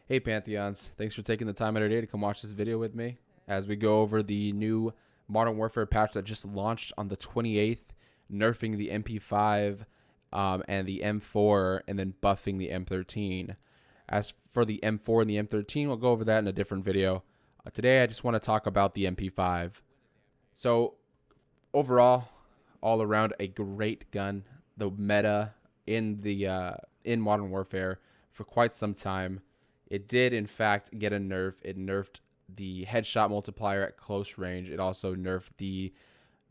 Hey Pantheons, thanks for taking the time out of your day to come watch this video with me as we go over the new Modern Warfare patch that just launched on the 28th, nerfing the MP5 and the M4 and then buffing the M13. As for the M4 and the M13, we'll go over that in a different video. Today I just want to talk about the MP5. So overall, all around a great gun. The meta in Modern Warfare for quite some time. It did in fact get a nerf. It nerfed the headshot multiplier at close range. It also nerfed the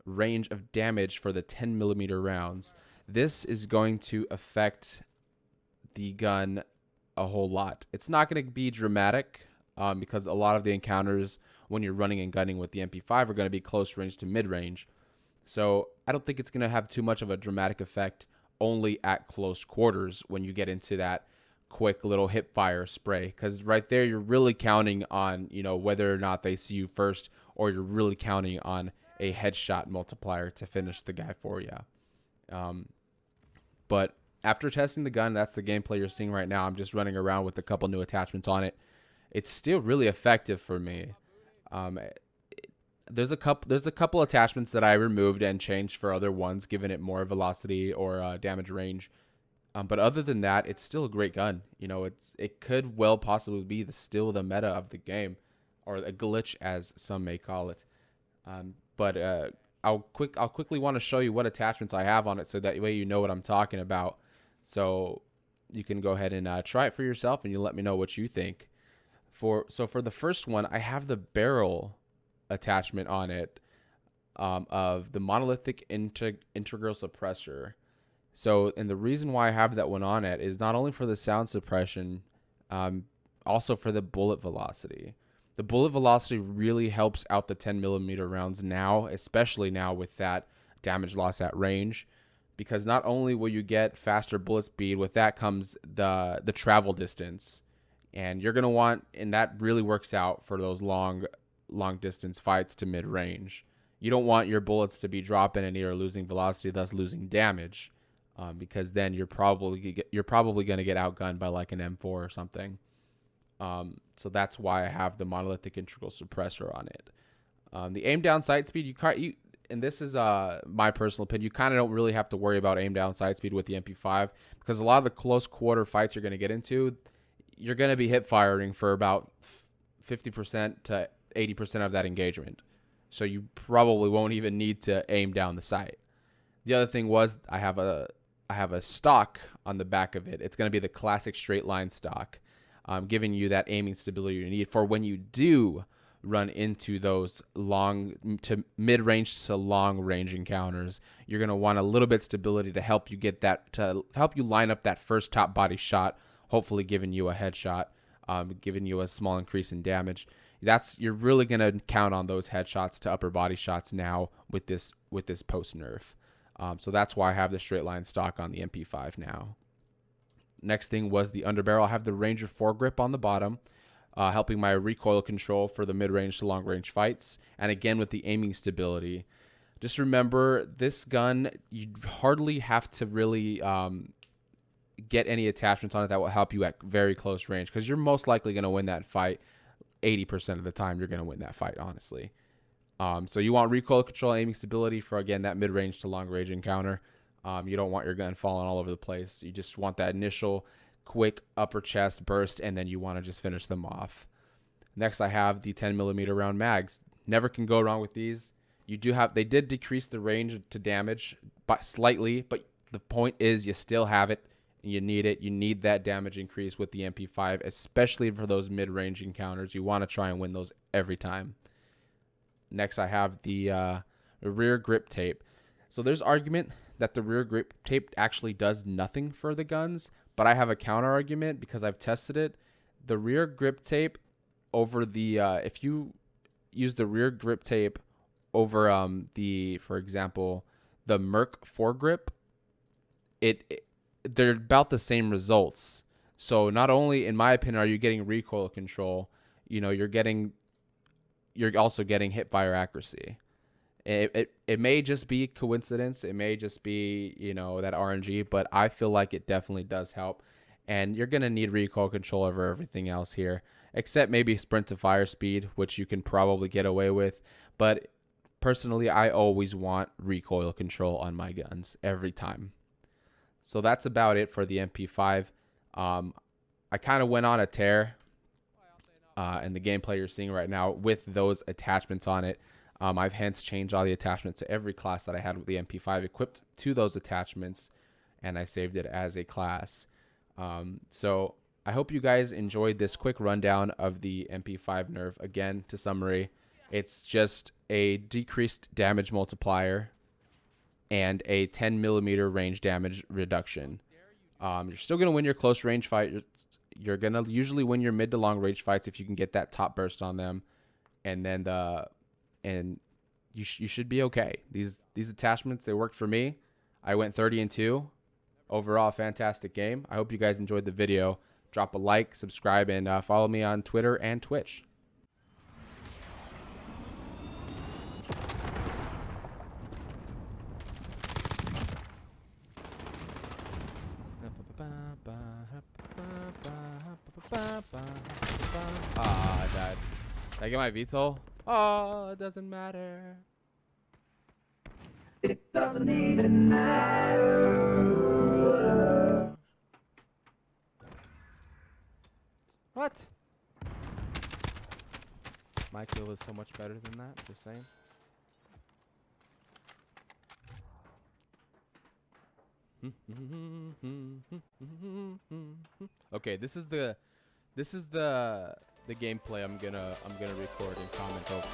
range of damage for the 10mm rounds. This is going to affect the gun a whole lot. It's not going to be dramatic because a lot of the encounters when you're running and gunning with the MP5 are going to be close range to mid range. So I don't think it's going to have too much of a dramatic effect only at close quarters when you get into that quick little hip fire spray, because right there you're really counting on, whether or not they see you first, or you're really counting on a headshot multiplier to finish the guy for you. But after testing the gun, that's the gameplay you're seeing right now. I'm just running around with a couple new attachments on it. It's still really effective for me. There's a couple attachments that I removed and changed for other ones, giving it more velocity or damage range. But other than that, it's still a great gun. It could well possibly be still the meta of the game, or a glitch as some may call it. But I'll quickly want to show you what attachments I have on it, so that way you know what I'm talking about. So you can go ahead and try it for yourself, and you let me know what you think. For the first one, I have the barrel attachment on it of the monolithic integral suppressor. So, and the reason why I have that one on it is not only for the sound suppression, also for the bullet velocity. The bullet velocity really helps out the 10mm rounds now, especially now with that damage loss at range, because not only will you get faster bullet speed, with that comes the travel distance, and you're gonna want, and that really works out for those long distance fights to mid range. You don't want your bullets to be dropping any or losing velocity, thus losing damage. Because then you're probably going to get outgunned by like an M4 or something. So that's why I have the monolithic integral suppressor on it. The aim down sight speed, and this is my personal opinion, you kind of don't really have to worry about aim down sight speed with the MP5, because a lot of the close quarter fights you're going to get into, you're going to be hip firing for about 50% to 80% of that engagement. So you probably won't even need to aim down the sight. The other thing was I have a stock on the back of it. It's going to be the classic straight line stock, giving you that aiming stability you need for when you do run into those long to mid-range to long-range encounters. You're going to want a little bit of stability to help you get that, to help you line up that first top body shot, hopefully giving you a headshot, giving you a small increase in damage. You're really going to count on those headshots to upper body shots now with this post nerf. So that's why I have the straight line stock on the MP5 now. Next thing was the underbarrel. I have the Ranger foregrip on the bottom, helping my recoil control for the mid-range to long-range fights. And again, with the aiming stability. Just remember, this gun, you hardly have to really get any attachments on it that will help you at very close range, because you're most likely going to win that fight. 80% of the time, you're going to win that fight, honestly. So you want recoil control, aiming stability for, again, that mid-range to long-range encounter. You don't want your gun falling all over the place. You just want that initial quick upper chest burst, and then you want to just finish them off. Next, I have the 10mm round mags. Never can go wrong with these. They did decrease the range to damage slightly, but the point is you still have it, and you need it. You need that damage increase with the MP5, especially for those mid-range encounters. You want to try and win those every time. Next, I have the rear grip tape. So there's argument that the rear grip tape actually does nothing for the guns, but I have a counter argument because I've tested it. The rear grip tape over the if you use the rear grip tape over for example, the Merc foregrip, they're about the same results. So not only, in my opinion, are you getting recoil control, you're also getting hip fire accuracy. It may just be coincidence. It may just be, that RNG, but I feel like it definitely does help. and you're gonna need recoil control over everything else here, except maybe sprint to fire speed, which you can probably get away with. But personally, I always want recoil control on my guns every time. So that's about it for the MP5. I kind of went on a tear, and the gameplay you're seeing right now with those attachments on it. I've hence changed all the attachments to every class that I had with the MP5 equipped to those attachments, and I saved it as a class. So I hope you guys enjoyed this quick rundown of the MP5 nerf. Again, to summary, it's just a decreased damage multiplier and a 10 millimeter range damage reduction. You're still going to win your close range fight. You're going to usually win your mid to long range fights if you can get that top burst on them. And then you should be okay. These attachments, they worked for me. I went 30-2. Overall, fantastic game. I hope you guys enjoyed the video. Drop a like, subscribe, and follow me on Twitter and Twitch. I died. Did I get my VTOL? Oh, it doesn't matter. It doesn't even matter. What? My kill is so much better than that, just saying. Okay, this is the gameplay I'm gonna record and comment over.